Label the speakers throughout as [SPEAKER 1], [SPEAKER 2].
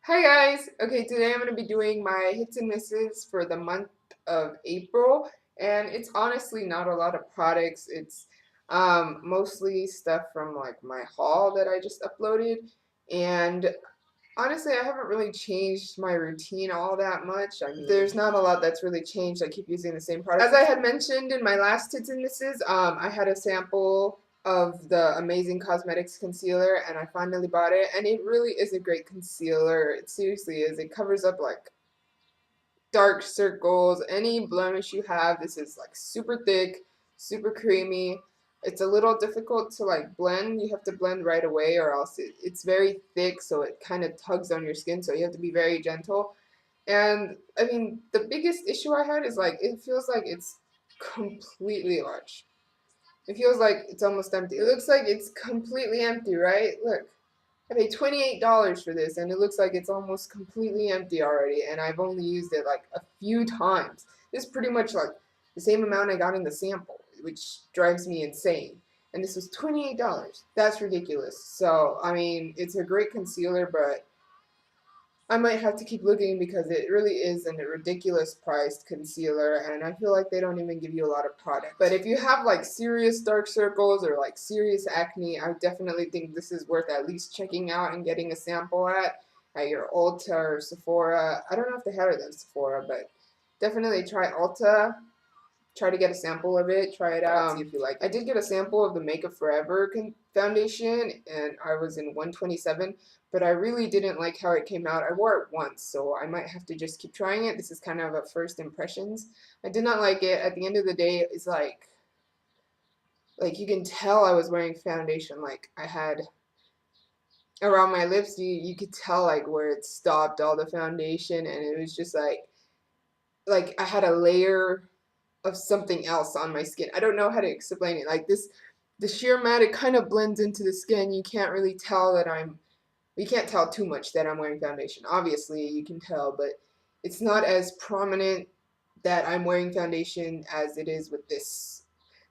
[SPEAKER 1] Hi guys! Okay, today I'm going to be doing my hits and misses for the month of April, and it's honestly not a lot of products. It's mostly stuff from like my haul that I just uploaded, and honestly I haven't really changed my routine all that much. I mean, there's not a lot that's really changed. I keep using the same product. As I had mentioned in my last hits and misses, I had a sample of the Amazing Cosmetics concealer and I finally bought it, and it really is a great concealer. It seriously is. It covers up like dark circles, any blemish you have. This is like super thick, super creamy. It's a little difficult to like blend. You have to blend right away or else it's very thick, so it kind of tugs on your skin, so you have to be very gentle. And I mean, the biggest issue I had is like it feels like it's completely large. It feels like it's almost empty. It looks like it's completely empty, right? Look, I paid $28 for this, and it looks like it's almost completely empty already, and I've only used it like a few times. This is pretty much like the same amount I got in the sample, which drives me insane. And this was $28. That's ridiculous. So, I mean, it's a great concealer, but I might have to keep looking because it really is a ridiculous priced concealer, and I feel like they don't even give you a lot of product. But if you have like serious dark circles or like serious acne, I definitely think this is worth at least checking out and getting a sample at your Ulta or Sephora. I don't know if they have it at Sephora, but definitely try Ulta. Try to get a sample of it, try it out, see if you like it. I did get a sample of the Makeup Forever foundation, and I was in 127, but I really didn't like how it came out. I wore it once, so I might have to just keep trying it. This is kind of a first impressions. I did not like it. At the end of the day, it's like you can tell I was wearing foundation. Like I had around my lips, you could tell like where it stopped all the foundation, and it was just like I had a layer of something else on my skin. I don't know how to explain it. Like this, the sheer matte, it kind of blends into the skin. You can't really tell that you can't tell too much that I'm wearing foundation. Obviously, you can tell, but it's not as prominent that I'm wearing foundation as it is with this,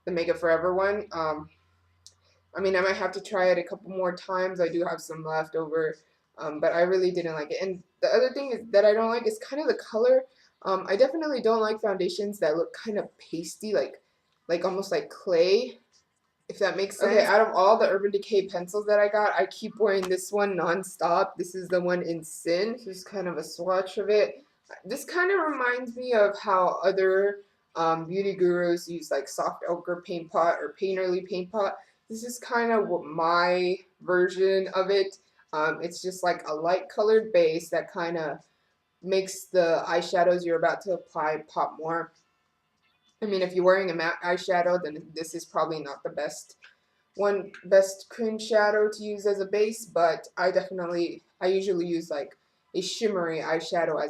[SPEAKER 1] the Makeup Forever one. I mean, I might have to try it a couple more times. I do have some left over, but I really didn't like it. And the other thing is that I don't like is kind of the color. I definitely don't like foundations that look kind of pasty, like almost like clay, if that makes sense. Okay, out of all the Urban Decay pencils that I got, I keep wearing this one nonstop. This is the one in Sin. This is kind of a swatch of it. This kind of reminds me of how other beauty gurus use like soft ochre paint pot or painterly paint pot. This is kind of what my version of it. It's just like a light colored base that kind of makes the eyeshadows you're about to apply pop more. I mean, if you're wearing a matte eyeshadow, then this is probably not the best cream shadow to use as a base, but I usually use like a shimmery eyeshadow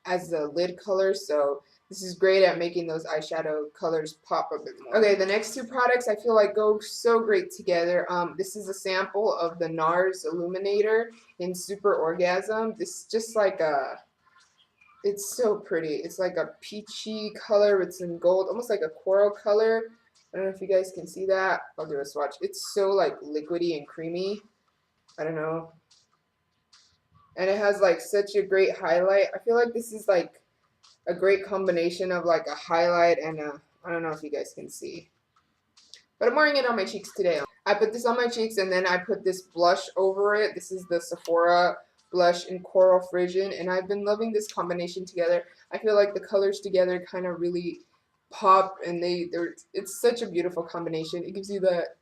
[SPEAKER 1] as a lid color, so this is great at making those eyeshadow colors pop a bit more. Okay, the next two products I feel like go so great together. This is a sample of the NARS Illuminator in Super Orgasm. This is just like it's so pretty. It's like a peachy color with some gold, almost like a coral color. I don't know if you guys can see that. I'll do a swatch. It's so like liquidy and creamy. I don't know. And it has like such a great highlight. I feel like this is like a great combination of like a highlight and I don't know if you guys can see. But I'm wearing it on my cheeks today. I put this on my cheeks and then I put this blush over it. This is the Sephora blush in Coral Frisson, and I've been loving this combination together. I feel like the colors together kind of really pop, and it's such a beautiful combination. It gives you that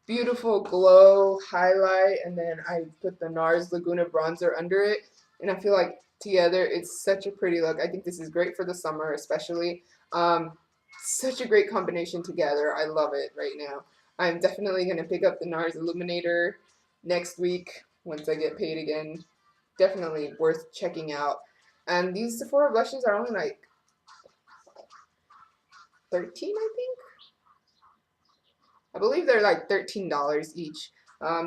[SPEAKER 1] beautiful glow highlight, and then I put the NARS Laguna bronzer under it, and I feel like together it's such a pretty look. I think this is great for the summer especially. Such a great combination together. I love it right now. I'm definitely going to pick up the NARS Illuminator next week once I get paid again. Definitely worth checking out. And these Sephora blushes are only like 13, I think. I believe they're like $13 each.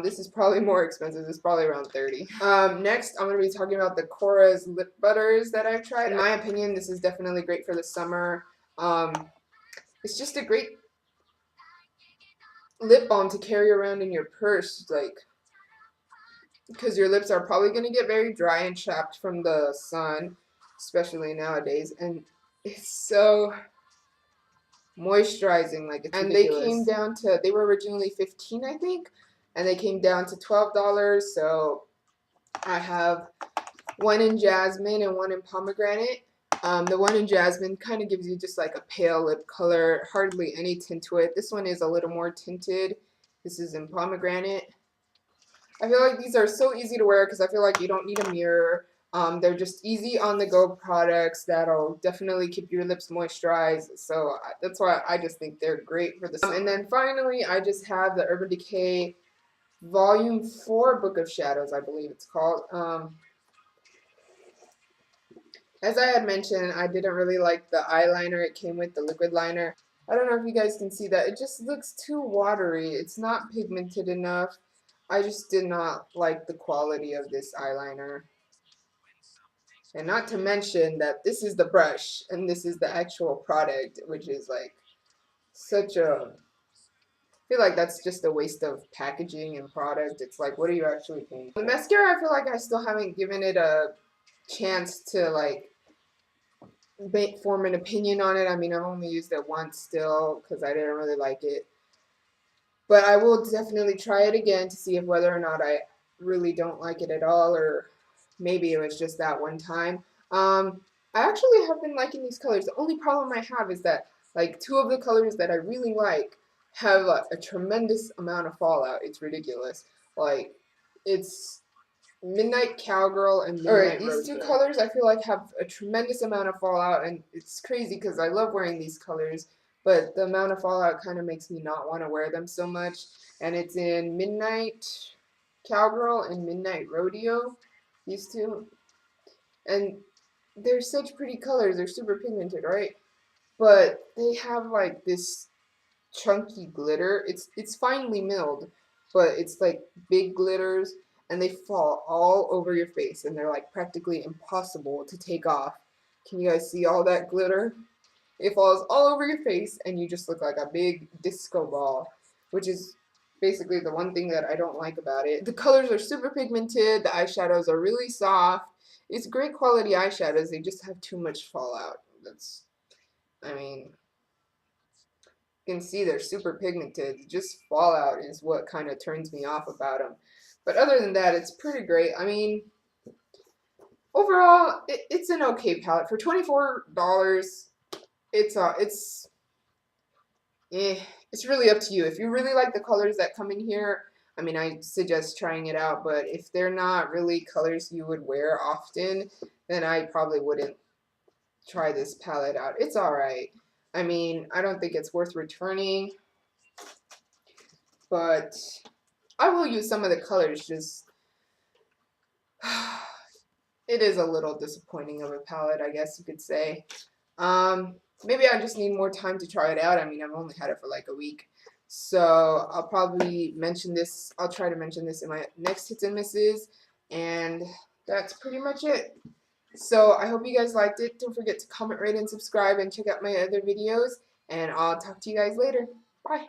[SPEAKER 1] This is probably more expensive. This is probably around 30. Next, I'm going to be talking about the Korres lip butters that I've tried. In my opinion, this is definitely great for the summer. It's just a great lip balm to carry around in your purse. Like, because your lips are probably going to get very dry and chapped from the sun, especially nowadays. And it's so moisturizing, like it's ridiculous. They came down to, they were originally $15, I think, and they came down to $12. So I have one in Jasmine and one in Pomegranate. The one in Jasmine kind of gives you just like a pale lip color, hardly any tint to it. This one is a little more tinted. This is in Pomegranate. I feel like these are so easy to wear because I feel like you don't need a mirror. They're just easy on-the-go products that'll definitely keep your lips moisturized. So that's why I just think they're great for this. And then finally, I just have the Urban Decay Volume 4 Book of Shadows, I believe it's called. As I had mentioned, I didn't really like the eyeliner it came with, the liquid liner. I don't know if you guys can see that. It just looks too watery. It's not pigmented enough. I just did not like the quality of this eyeliner. And not to mention that this is the brush and this is the actual product, which is like such a... I feel like that's just a waste of packaging and product. It's like, what are you actually paying for? The mascara, I feel like I still haven't given it a chance to like form an opinion on it. I mean, I've only used it once still because I didn't really like it. But I will definitely try it again to see if whether or not I really don't like it at all, or maybe it was just that one time. I actually have been liking these colors. The only problem I have is that like two of the colors that I really like have a tremendous amount of fallout. It's ridiculous. Like, it's Midnight Cowgirl and Midnight Rose. These two colors I feel like have a tremendous amount of fallout, and it's crazy because I love wearing these colors, but the amount of fallout kind of makes me not want to wear them so much. And it's in Midnight Cowgirl and Midnight Rodeo, these two. And they're such pretty colors. They're super pigmented, right? But they have like this chunky glitter. It's finely milled, but it's like big glitters, and they fall all over your face, and they're like practically impossible to take off. Can you guys see all that glitter? It falls all over your face, and you just look like a big disco ball, which is basically the one thing that I don't like about it. The colors are super pigmented. The eyeshadows are really soft. It's great quality eyeshadows. They just have too much fallout. I mean, you can see they're super pigmented. Just fallout is what kind of turns me off about them. But other than that, it's pretty great. I mean, overall, it's an okay palette. For $24, it's really up to you. If you really like the colors that come in here, I mean, I suggest trying it out. But if they're not really colors you would wear often, then I probably wouldn't try this palette out. It's alright. I mean, I don't think it's worth returning, but I will use some of the colors. Just it is a little disappointing of a palette, I guess you could say. Maybe I just need more time to try it out. I mean, I've only had it for like a week, so I'll probably mention this. I'll try to mention this in my next hits and misses, and that's pretty much it. So I hope you guys liked it. Don't forget to comment, rate, and subscribe, and check out my other videos. And I'll talk to you guys later. Bye.